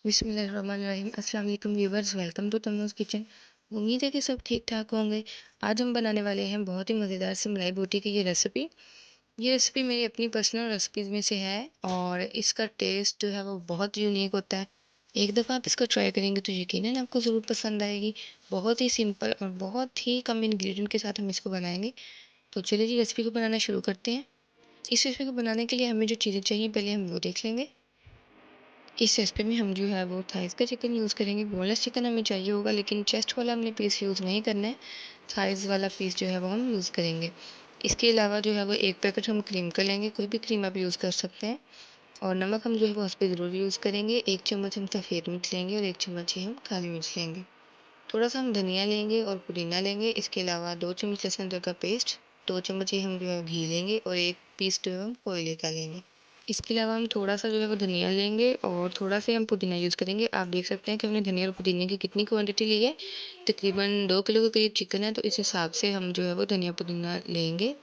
बिस्मिल्लाहिर्रहमानिर्रहीम। अस्सलाम वालेकुम व्यूवर्स, वेलकम टू तन्नुज़ किचन। उम्मीद है कि सब ठीक ठाक होंगे। आज हम बनाने वाले हैं बहुत ही मज़ेदार सी मलाई बोटी की ये रेसिपी मेरी अपनी पर्सनल रेसिपीज़ में से है और इसका टेस्ट जो है वो बहुत यूनिक होता है। एक दफ़ा आप इसको ट्राई करेंगे तो यकीनन आपको ज़रूर पसंद आएगी। बहुत ही सिंपल और बहुत ही कम इंग्रेडिएंट के साथ हम इसको बनाएंगे। तो चलिए जी रेसिपी को बनाना शुरू करते हैं। इस रेसिपी को बनाने के लिए हमें जो चीज़ें चाहिए पहले हम वो देख लेंगे। इस रेसिपी में हम जो है वो थाइस का चिकन यूज़ करेंगे। बोनलेस चिकन हमें चाहिए होगा लेकिन चेस्ट वाला हमने पीस यूज़ नहीं करना है। थाइस वाला पीस जो है वो हम यूज़ करेंगे। इसके अलावा जो है वो एक पैकेट हम क्रीम का लेंगे, कोई भी क्रीम आप यूज़ कर सकते हैं। और नमक हम जो है वो उस पर ज़रूर यूज़ करेंगे। 1 चम्मच हम सफ़ेद मिर्च लेंगे और 1 चम्मच ही हम काली मिर्च लेंगे। थोड़ा सा हम धनिया लेंगे और पुदीना लेंगे। इसके अलावा 2 चम्मच लहसुन अदरक का पेस्ट, 2 चम्मच ही हम जो है घी लेंगे और 1 पीस जो है हम कोयले का लेंगे। इसके अलावा हम थोड़ा सा जो है वो धनिया लेंगे और थोड़ा सा हम पुदीना यूज़ करेंगे। आप देख सकते हैं कि हमने धनिया और पुदीने की कितनी क्वांटिटी ली है। तकरीबन 2 किलो के करीब चिकन है, तो इस हिसाब से हम जो है वो धनिया पुदीना लेंगे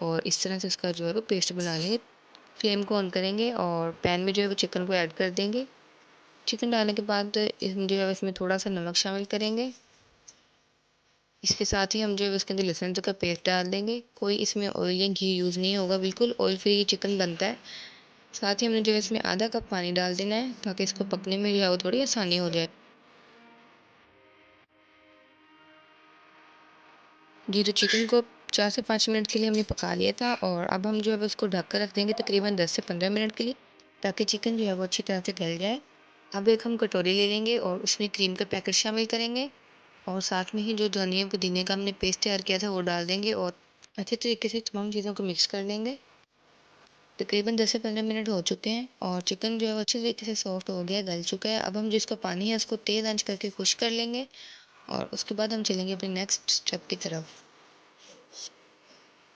और इस तरह से इसका जो है वो पेस्ट बना लेंगे। फ्लेम को ऑन करेंगे और पैन में जो है वो चिकन को ऐड कर देंगे। चिकन डालने के बाद हम जो है इसमें थोड़ा सा नमक शामिल करेंगे। इसके साथ ही हम जो है उसके अंदर लहसुन अदरक का पेस्ट डाल देंगे। कोई इसमें ऑयल या घी यूज़ नहीं होगा, बिल्कुल ऑयल फ्री चिकन बनता है। साथ ही हमने जो है इसमें आधा कप पानी डाल देना है ताकि इसको पकने में जो है वो थोड़ी आसानी हो जाए। जी, तो चिकन को 4 से 5 मिनट के लिए हमने पका लिया था और अब हम जो है उसको ढक कर रख देंगे तकरीबन 10 से 15 मिनट के लिए, ताकि चिकन जो है वो अच्छी तरह से गल जाए। अब एक हम कटोरी ले लेंगे और उसमें क्रीम का पैकेट शामिल करेंगे और साथ में ही जो धनिया पुदीने का हमने पेस्ट तैयार किया था वो डाल देंगे और अच्छे तरीके से तमाम चीज़ों को मिक्स कर लेंगे। तकरीबन 10 से 15 मिनट हो चुके हैं और चिकन जो है वो अच्छे तरीके से सॉफ्ट हो गया, गल चुका है। अब हम जिसका पानी है उसको तेज़ आंच करके खुश कर लेंगे और उसके बाद हम चलेंगे अपने नेक्स्ट स्टेप की तरफ।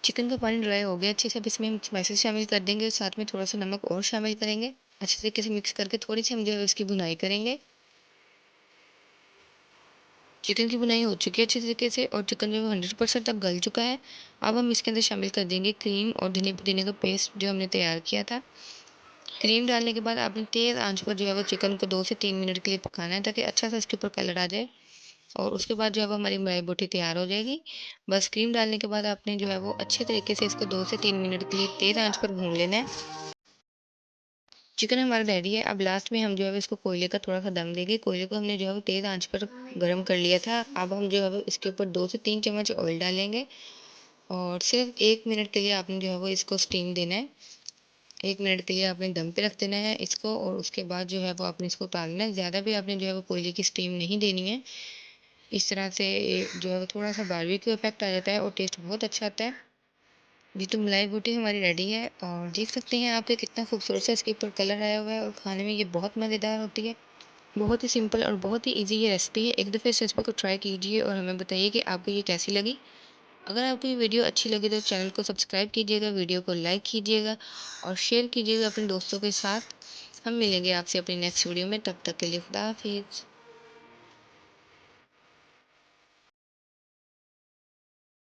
चिकन का पानी ड्राई हो गया अच्छे से, अब इसमें हम स्पाइसेस शामिल कर देंगे, साथ में थोड़ा सा नमक और शामिल करेंगे। अच्छे तरीके से मिक्स करके थोड़ी सी हम जो है इसकी भुनाई करेंगे। चिकन की भुनाई हो चुकी है अच्छे तरीके से और चिकन जो है 100% अब गल चुका है। अब हम इसके अंदर शामिल कर देंगे क्रीम और धनिया पुदीने का पेस्ट जो हमने तैयार किया था। क्रीम डालने के बाद आपने तेज़ आंच पर जो है वो चिकन को 2 से 3 मिनट के लिए पकाना है ताकि अच्छा सा इसके ऊपर कलर आ जाए और उसके बाद जो है वो हमारी मलाई बोटी तैयार हो जाएगी। बस क्रीम डालने के बाद आपने जो है वो अच्छे तरीके से इसको 2 से 3 मिनट के लिए तेज़ आंच पर भून लेना है। चिकन हमारा रेडी है। अब लास्ट में हम जो है इसको कोयले का थोड़ा सा दम देंगे। कोयले को हमने जो है वो तेज़ आंच पर गर्म कर लिया था। अब हम जो है वो इसके ऊपर 2 से 3 चम्मच ऑयल डालेंगे और सिर्फ 1 मिनट के लिए आपने जो है वो इसको स्टीम देना है। 1 मिनट के लिए आपने दम पे रख देना है इसको और उसके बाद जो है वो आपने इसको उतारना है। ज़्यादा भी आपने जो है वो कोयले की स्टीम नहीं देनी है। इस तरह से जो है वो थोड़ा-सा बारबेक्यू इफ़ेक्ट आ जाता है और टेस्ट बहुत अच्छा आता है। जी, तो मलाई बोटी हमारी रेडी है और देख सकते हैं आप कि कितना खूबसूरत सा इसके ऊपर कलर आया हुआ है और खाने में ये बहुत मज़ेदार होती है। बहुत ही सिंपल और बहुत ही ईज़ी ये रेसिपी है। एक दफ़े इस रेसिपी को ट्राई कीजिए और हमें बताइए कि आपको ये कैसी लगी। अगर आपको ये वीडियो अच्छी लगी तो चैनल को सब्सक्राइब कीजिएगा, वीडियो को लाइक कीजिएगा और शेयर कीजिएगा अपने दोस्तों के साथ। हम मिलेंगे आपसे अपनी नेक्स्ट वीडियो में, तब तक के लिए खुदा हाफिज़।